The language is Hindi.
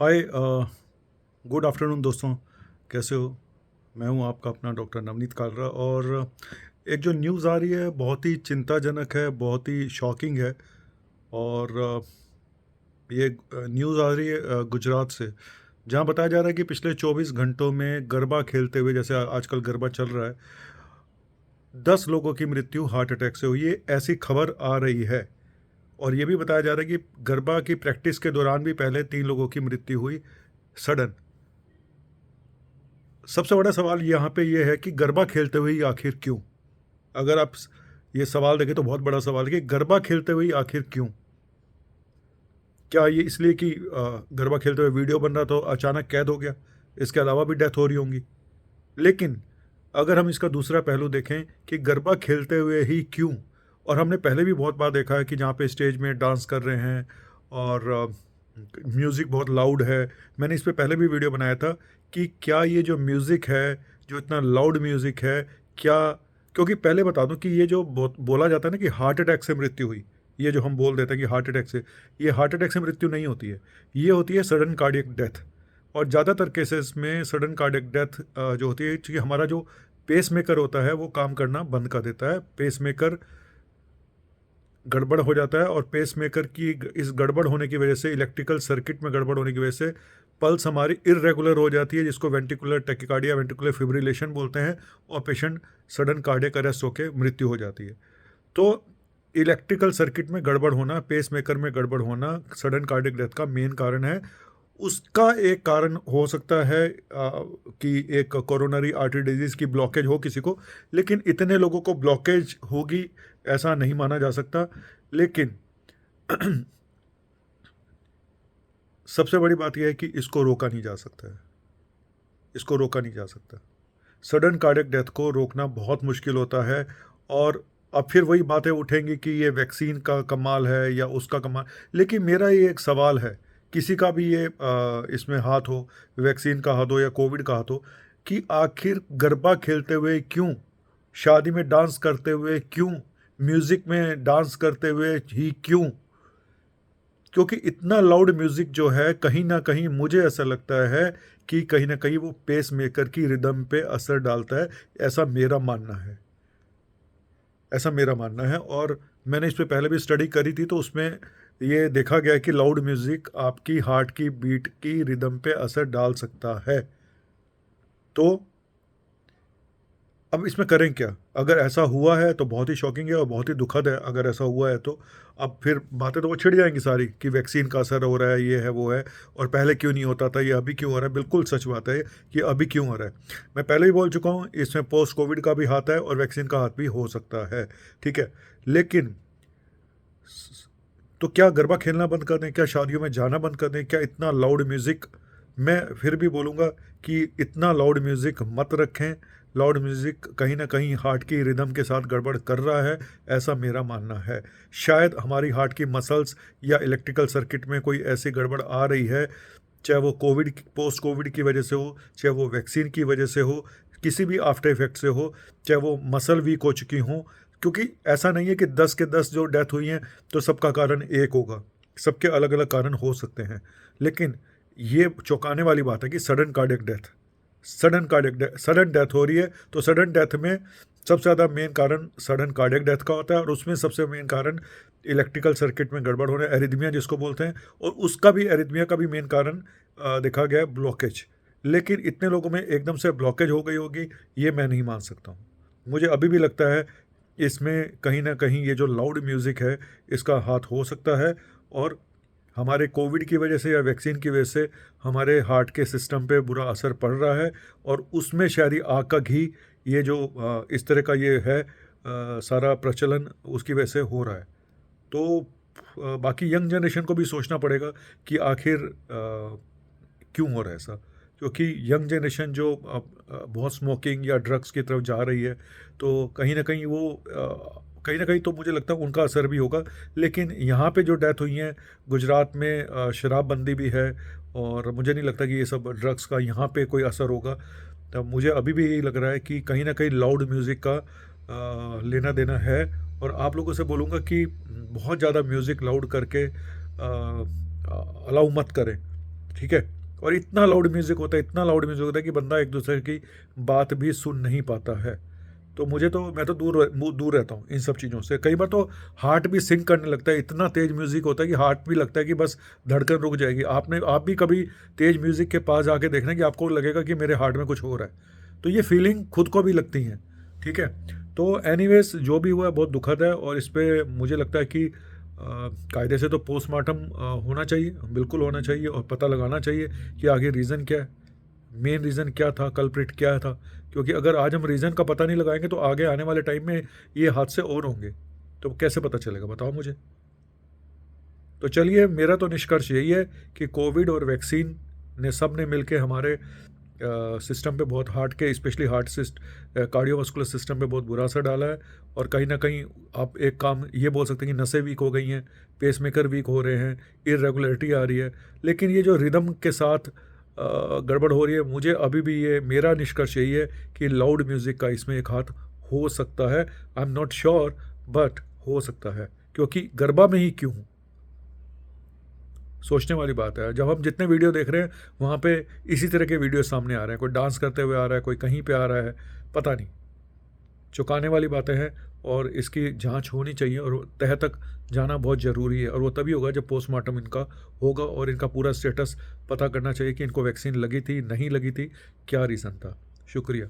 हाय गुड आफ्टरनून दोस्तों। कैसे हो? मैं हूं आपका अपना डॉक्टर नवनीत कालरा। और एक जो न्यूज़ आ रही है बहुत ही चिंताजनक है, बहुत ही शॉकिंग है। और ये न्यूज़ आ रही है गुजरात से, जहां बताया जा रहा है कि पिछले 24 घंटों में गरबा खेलते हुए, जैसे आजकल गरबा चल रहा है, 10 लोगों की मृत्यु हार्ट अटैक से हुई है। ऐसी खबर आ रही है। और ये भी बताया जा रहा है कि गरबा की प्रैक्टिस के दौरान भी पहले 3 लोगों की मृत्यु हुई सडन। सबसे बड़ा सवाल यहाँ पे ये है कि गरबा खेलते हुए ही आखिर क्यों? अगर आप ये सवाल देखें तो बहुत बड़ा सवाल है कि गरबा खेलते हुए ही आखिर क्यों? क्या ये इसलिए कि गरबा खेलते हुए वीडियो बन रहा तो अचानक कैद हो गया? इसके अलावा भी डेथ हो रही होंगी। लेकिन अगर हम इसका दूसरा पहलू देखें कि गरबा खेलते हुए ही क्यों, और हमने पहले भी बहुत बार देखा है कि जहाँ पे स्टेज में डांस कर रहे हैं और म्यूज़िक बहुत लाउड है। मैंने इस पे पहले भी वीडियो बनाया था कि क्या ये जो म्यूज़िक है, जो इतना लाउड म्यूज़िक है, क्या, क्योंकि पहले बता दूं कि ये जो बोला जाता है ना कि हार्ट अटैक से मृत्यु हुई, ये जो हम बोल देते हैं कि हार्ट अटैक से, ये हार्ट अटैक से मृत्यु नहीं होती है। ये होती है सडन कार्डियक डेथ। और ज़्यादातर केसेस में सडन कार्डियक डेथ जो होती है, क्योंकि हमारा जो पेस मेकर होता है वो काम करना बंद कर देता है। पेस मेकर गड़बड़ हो जाता है, और पेस मेकर की इस गड़बड़ होने की वजह से, इलेक्ट्रिकल सर्किट में गड़बड़ होने की वजह से पल्स हमारी इरेगुलर हो जाती है, जिसको वेंट्रिकुलर टैकिकार्डिया, वेंट्रिकुलर फिब्रिलेशन बोलते हैं। और पेशेंट सडन कार्डियक अरेस्ट होकर मृत्यु हो जाती है। तो इलेक्ट्रिकल सर्किट में गड़बड़ होना, पेस मेकर में गड़बड़ होना सडन कार्डियक डेथ का मेन कारण है। उसका एक कारण हो सकता है कि एक कोरोनरी आर्टरी डिजीज की ब्लॉकेज हो किसी को, लेकिन इतने लोगों को ब्लॉकेज होगी ऐसा नहीं माना जा सकता। लेकिन सबसे बड़ी बात यह है कि इसको रोका नहीं जा सकता है। इसको रोका नहीं जा सकता। सडन कार्डियक डेथ को रोकना बहुत मुश्किल होता है। और अब फिर वही बातें उठेंगी कि ये वैक्सीन का कमाल है या उसका कमाल। लेकिन मेरा ये एक सवाल है, किसी का भी ये इसमें हाथ हो, वैक्सीन का हाथ हो या कोविड का हाथ हो, कि आखिर गरबा खेलते हुए क्यों, शादी में डांस करते हुए क्यों, म्यूज़िक में डांस करते हुए ही क्यों? क्योंकि इतना लाउड म्यूज़िक जो है, कहीं ना कहीं मुझे ऐसा लगता है कि कहीं ना कहीं वो पेस मेकर की रिदम पे असर डालता है। ऐसा मेरा मानना है। ऐसा मेरा मानना है। और मैंने इस पे पहले भी स्टडी करी थी, तो उसमें ये देखा गया कि लाउड म्यूज़िक आपकी हार्ट की बीट की रिदम पे असर डाल सकता है। तो अब इसमें करें क्या? अगर ऐसा हुआ है तो बहुत ही शॉकिंग है और बहुत ही दुखद है। अगर ऐसा हुआ है तो अब फिर बातें तो वो छिड़ जाएंगी सारी कि वैक्सीन का असर हो रहा है, ये है वो है, और पहले क्यों नहीं होता था, ये अभी क्यों हो रहा है। बिल्कुल सच बात है कि अभी क्यों हो रहा है। मैं पहले भी बोल चुका हूँ, इसमें पोस्ट कोविड का भी हाथ है और वैक्सीन का हाथ भी हो सकता है। ठीक है। लेकिन तो क्या गरबा खेलना बंद कर दें? क्या शादियों में जाना बंद कर दें? क्या इतना लाउड म्यूज़िक, मैं फिर भी बोलूँगा कि इतना लाउड म्यूज़िक मत रखें। लाउड म्यूज़िक कहीं ना कहीं हार्ट की रिदम के साथ गड़बड़ कर रहा है, ऐसा मेरा मानना है। शायद हमारी हार्ट की मसल्स या इलेक्ट्रिकल सर्किट में कोई ऐसी गड़बड़ आ रही है, चाहे वो कोविड, पोस्ट कोविड की वजह से हो, चाहे वो वैक्सीन की वजह से हो, किसी भी आफ्टर इफेक्ट से हो, चाहे वो मसल वीक हो चुकी हों। क्योंकि ऐसा नहीं है कि 10 के 10 जो डेथ हुई हैं तो सबका कारण एक होगा। सबके अलग अलग कारण हो सकते हैं। लेकिन ये चौंकाने वाली बात है कि sudden cardiac death, sudden death हो रही है। तो सडन डेथ में सबसे ज़्यादा मेन कारण सडन कार्डियक डेथ का होता है, और उसमें सबसे मेन कारण इलेक्ट्रिकल सर्किट में गड़बड़ होना, एरिथमिया जिसको बोलते हैं। और उसका भी, एरिथमिया का भी मेन कारण देखा गया है ब्लॉकेज। लेकिन इतने लोगों में एकदम से ब्लॉकेज हो गई होगी, ये मैं नहीं मान सकता हूँ। मुझे अभी भी लगता है इसमें कहीं ना कहीं ये जो लाउड म्यूज़िक है, इसका हाथ हो सकता है। और हमारे कोविड की वजह से या वैक्सीन की वजह से हमारे हार्ट के सिस्टम पे बुरा असर पड़ रहा है, और उसमें शहरी आग का घी, ये जो इस तरह का ये है सारा प्रचलन, उसकी वजह से हो रहा है। तो बाकी यंग जनरेशन को भी सोचना पड़ेगा कि आखिर क्यों हो रहा है ऐसा। क्योंकि यंग जनरेशन जो बहुत स्मोकिंग या ड्रग्स की तरफ जा रही है, तो कहीं ना कहीं वो कहीं ना कहीं तो मुझे लगता है उनका असर भी होगा। लेकिन यहाँ पे जो डेथ हुई हैं, गुजरात में शराबबंदी भी है, और मुझे नहीं लगता कि ये सब ड्रग्स का यहाँ पे कोई असर होगा। तब मुझे अभी भी यही लग रहा है कि कहीं ना कहीं लाउड म्यूज़िक का लेना देना है। और आप लोगों से बोलूँगा कि बहुत ज़्यादा म्यूज़िक लाउड करके अलाउ मत करें। ठीक है। और इतना लाउड म्यूज़िक होता है, इतना लाउड म्यूज़िक होता है कि बंदा एक दूसरे की बात भी सुन नहीं पाता है। तो मैं तो दूर रहता हूँ इन सब चीज़ों से। कई बार तो हार्ट भी सिंक करने लगता है, इतना तेज़ म्यूज़िक होता है कि हार्ट भी लगता है कि बस धड़कन रुक जाएगी। आप भी कभी तेज़ म्यूज़िक के पास आके देखना कि आपको लगेगा कि मेरे हार्ट में कुछ हो रहा है। तो ये फीलिंग खुद को भी लगती है, ठीक है। तो एनीवेज जो भी हुआ बहुत दुखद है, और इस पर मुझे लगता है कि कायदे से तो पोस्टमार्टम होना चाहिए, बिल्कुल होना चाहिए, और पता लगाना चाहिए कि आगे रीज़न क्या है, मेन रीज़न क्या था, कल्प्रिट क्या था। क्योंकि अगर आज हम रीज़न का पता नहीं लगाएंगे तो आगे आने वाले टाइम में ये हादसे और होंगे, तो कैसे पता चलेगा, बताओ मुझे। तो चलिए, मेरा तो निष्कर्ष यही है कि कोविड और वैक्सीन ने सब ने मिलकर हमारे सिस्टम पे बहुत, हार्ट के स्पेशली कार्डियोवास्कुलर सिस्टम पे बहुत बुरा असर डाला है। और कहीं ना कहीं आप एक काम ये बोल सकते हैं कि नसें वीक हो गई हैं, पेसमेकर वीक हो रहे हैं, इरेगुलरिटी आ रही है। लेकिन ये जो रिदम के साथ गड़बड़ हो रही है, मुझे अभी भी ये मेरा निष्कर्ष यही है कि लाउड म्यूज़िक का इसमें एक हाथ हो सकता है। I am not sure, but हो सकता है, क्योंकि गरबा में ही क्यों, सोचने वाली बात है। जब हम जितने वीडियो देख रहे हैं वहाँ पे इसी तरह के वीडियो सामने आ रहे हैं, कोई डांस करते हुए आ रहा है, कोई कहीं पे आ रहा है, पता नहीं। चौंकाने वाली बातें हैं, और इसकी जांच होनी चाहिए, और तह तक जाना बहुत ज़रूरी है। और वो तभी होगा जब पोस्टमार्टम इनका होगा, और इनका पूरा स्टेटस पता करना चाहिए कि इनको वैक्सीन लगी थी, नहीं लगी थी, क्या रीज़न था। शुक्रिया।